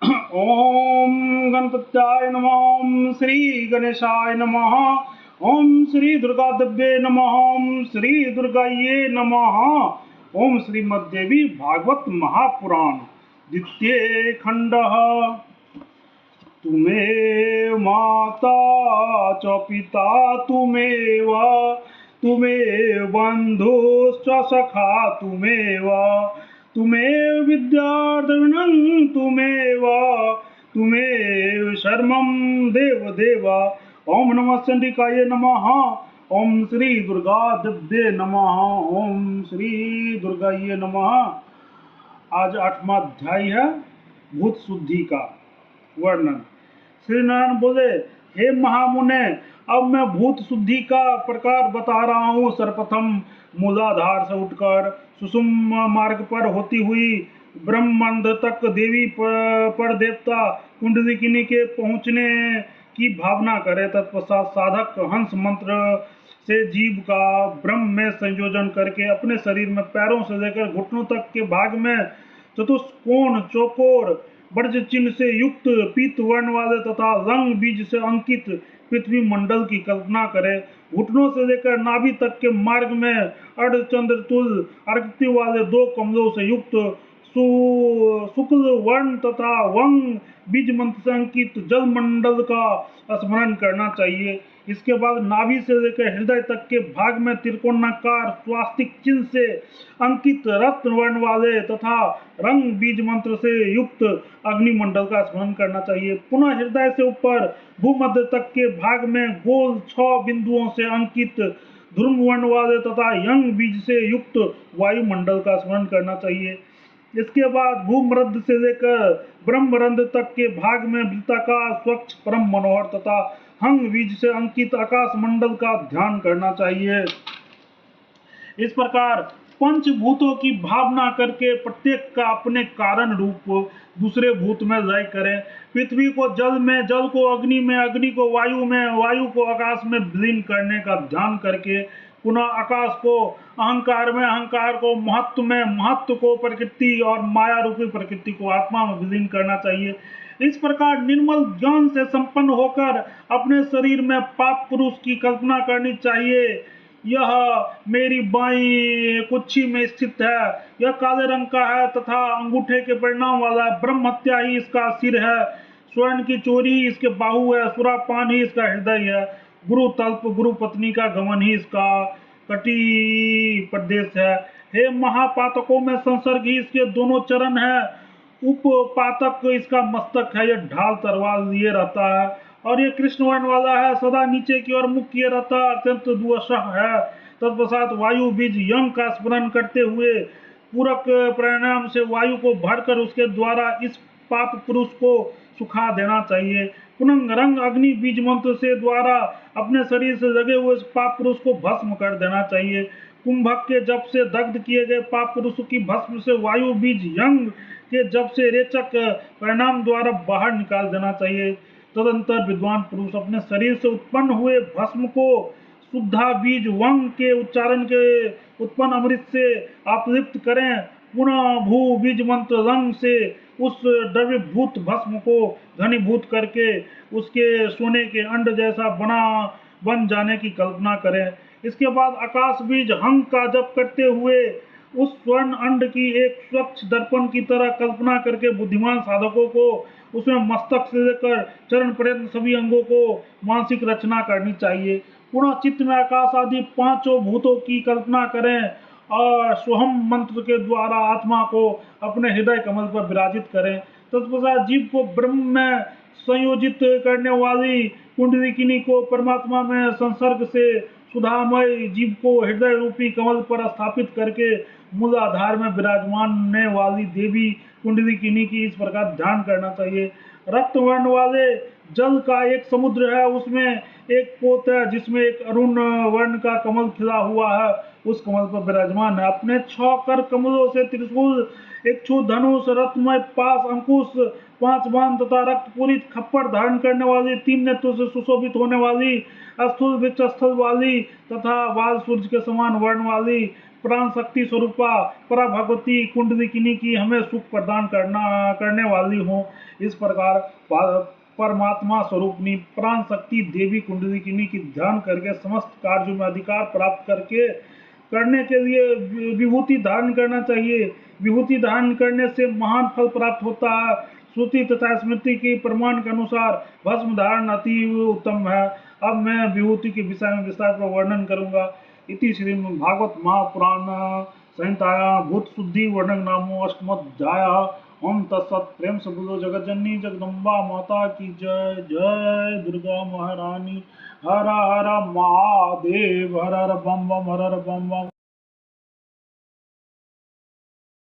ओम गणपत्याय नमः। ओम श्री गणेशाय नमः। ओम श्री दुर्गा देव्ये नमः। ओम श्री दुर्गाये नमः। ओम श्रीमद्देवी भागवत महापुराण द्वितीय खंड। तुमेव माता च पिता तुमेव, तुमेव बन्धुश्च सखा तुमेव, तुमेव विद्यार्थिनं तुमेव, तुमेव शर्मं देव देव। ओम नमः चंडिकाय नमः। ओम श्री दुर्गा देव्ये नमः। ओम श्री दुर्गाये नमः। आज 8वां अध्याय है भूत शुद्धि का वर्णन। श्री नारायण बोले, हे महामुने, अब मैं भूत शुद्धि का प्रकार बता रहा हूँ। सर्वप्रथम मूलाधार से उठकर सुषुम्ना मार्ग पर होती हुई ब्रह्मांड तक देवी पर देवता कुंडलिनी के पहुँचने की भावना करे। तत्पश्चात साधक हंस मंत्र से जीव का ब्रह्म में संयोजन करके अपने शरीर में पैरों से लेकर घुटनों तक के भाग में चतुष्कोण चौकोर वर्ज चिन्ह से युक्त पीत वर्ण वाले तथा रंग बीज से अंकित पृथ्वी मंडल की कल्पना करे। घुटनों से लेकर नाभि तक के मार्ग में अर्धचंद्रतुल आकृति वाले 2 कमलों से युक्त शुक्ल वर्ण तथा वंग बीज मंत्र से अंकित जल मंडल का स्मरण करना चाहिए। इसके बाद नाभि से लेकर हृदय तक के भाग में त्रिकोणाकार स्वास्तिक चिन्ह से अंकित रत्न वर्ण वाले तथा रंग बीज मंत्र से युक्त अग्निमंडल का स्मरण करना चाहिए। पुनः हृदय से ऊपर भूमध्य तक के भाग में गोल 6 बिंदुओं से अंकित ध्रुव वर्ण वाले तथा यंग बीज से युक्त वायुमंडल का स्मरण करना चाहिए। इसके बाद भूमध्य से लेकर ब्रह्मरंध्र तक के भाग में वृत्ताकार स्वच्छ परम मनोहर तथा हंग बीज से अंकित आकाश मंडल का ध्यान करना चाहिए। इस प्रकार पंचभूतों की भावना करके प्रत्येक का अपने कारण रूप दूसरे भूत में लय करें। पृथ्वी को जल में, जल को अग्नि में, अग्नि को वायु में, वायु को आकाश में विलीन करने का ध्यान करके पुनः आकाश को अहंकार में, अहंकार को महत्व में, महत्व को प्रकृति और माया रूपी प्रकृति को आत्मा में विलीन करना चाहिए। इस प्रकार निर्मल ज्ञान से संपन्न होकर अपने शरीर में पाप पुरुष की कल्पना करनी चाहिए। यह मेरी बाईं कुक्षी में स्थित है, यह काले रंग का है तथा अंगूठे के परिणाम वाला है। ब्रह्म हत्या ही इसका सिर है, स्वर्ण की चोरी ही इसके बाहु है, सुरापान ही इसका हृदय है, गुरु तल्प गुरु पत्नी का गमन ही इसका कटी प्रदेश है। हे महापातकों में संसर्ग ही इसके दोनों चरण है, उपपातक इसका मस्तक है, यह ढाल तलवार लिए रहता है और ये कृष्ण वर्ण वाला है, सदा नीचे की ओर मुख किए रहता है, अत्यंत दुस्सह है। तत्पश्चात वायु बीज यंग का स्मरण करते हुए पूरक परिणाम से वायु को भरकर उसके द्वारा इस पाप पुरुष को सुखा देना चाहिए। पुनः रंग अग्नि बीज मंत्र से द्वारा अपने शरीर से लगे हुए इस पाप पुरुष को भस्म कर देना चाहिए। कुंभक के जप से दग्ध किए गए पाप पुरुष की भस्म से वायु बीज यंग के जप से रेचक परिणाम द्वारा बाहर निकाल देना चाहिए। तदंतर विद्वान पुरुष अपने शरीर से उत्पन्न हुए भस्म को शुद्धा बीज वंग के उच्चारण के उत्पन्न अमृत से अपलिप्त करें। पुनः भू बीज मंत्र रंग से उस द्रव्यभूत भस्म को घनीभूत करके उसके सोने के अंड जैसा बन जाने की कल्पना करें। इसके बाद आकाश बीज हंग का जप करते हुए उस स्वर्ण अंड की एक स्वच्छ दर्पण की तरह कल्पना करके बुद्धिमान साधकों को उसमें मस्तक से लेकर चरण पर्यंत सभी अंगों को मानसिक रचना करनी चाहिए। पुनः चित्त में आकाश आदि 5 भूतों की कल्पना करें और स्वहम मंत्र के द्वारा आत्मा को अपने हृदय कमल पर विराजित करें। तत्पश्चात जीव को ब्रह्म में संयोजित करने वाली कुंडलिनी को परमात्मा में संसर्ग से सुधामय जीव को हृदय रूपी कमल पर स्थापित करके मूलाधार में विराजमान वाली देवी कुंडलिनी की इस प्रकार ध्यान करना चाहिए। रक्त वर्ण वाले जल का एक समुद्र है, उसमें एक पोत है जिसमें एक अरुण वर्ण का कमल खिला हुआ है, उस कमल पर विराजमान है। अपने 6 कर कमलों से त्रिशूल, इक्षु धनुष, रत्नमय पास, अंकुश, 5 बाण तथा रक्त पूरित खप्पर धारण करने वाली, 3 नेत्रों से सुशोभित होने वाली, स्थूल वृक्ष स्थल वाली तथा बाल सूर्य के समान वर्ण वाली, प्राण शक्ति स्वरूपा परा भगवती कुंडलिनी की हमें सुख प्रदान करने वाली हो। इस प्रकार परमात्मा स्वरूपनी प्राण शक्ति देवी कुंडलिनी की ध्यान करके समस्त कार्यों में अधिकार प्राप्त करने के लिए विभूति धारण करना चाहिए। विभूति धारण करने से महान फल प्राप्त होता है। श्रुति तथा स्मृति के प्रमाण के अनुसार भस्म धारण अति उत्तम है। अब मैं विभूति के विषय में विस्तार पर वर्णन करूंगा। इति श्री भागवत महापुराण संहिताया भूत शुद्धि वर्णन नामो अष्टमोध्याय। ओम तत्सत। प्रेम से बोलो जगत जननी जगदम्बा माता की जय। जय दुर्गा महारानी। हर हर महादेव। हर हर बम बम। हर हर बम बम।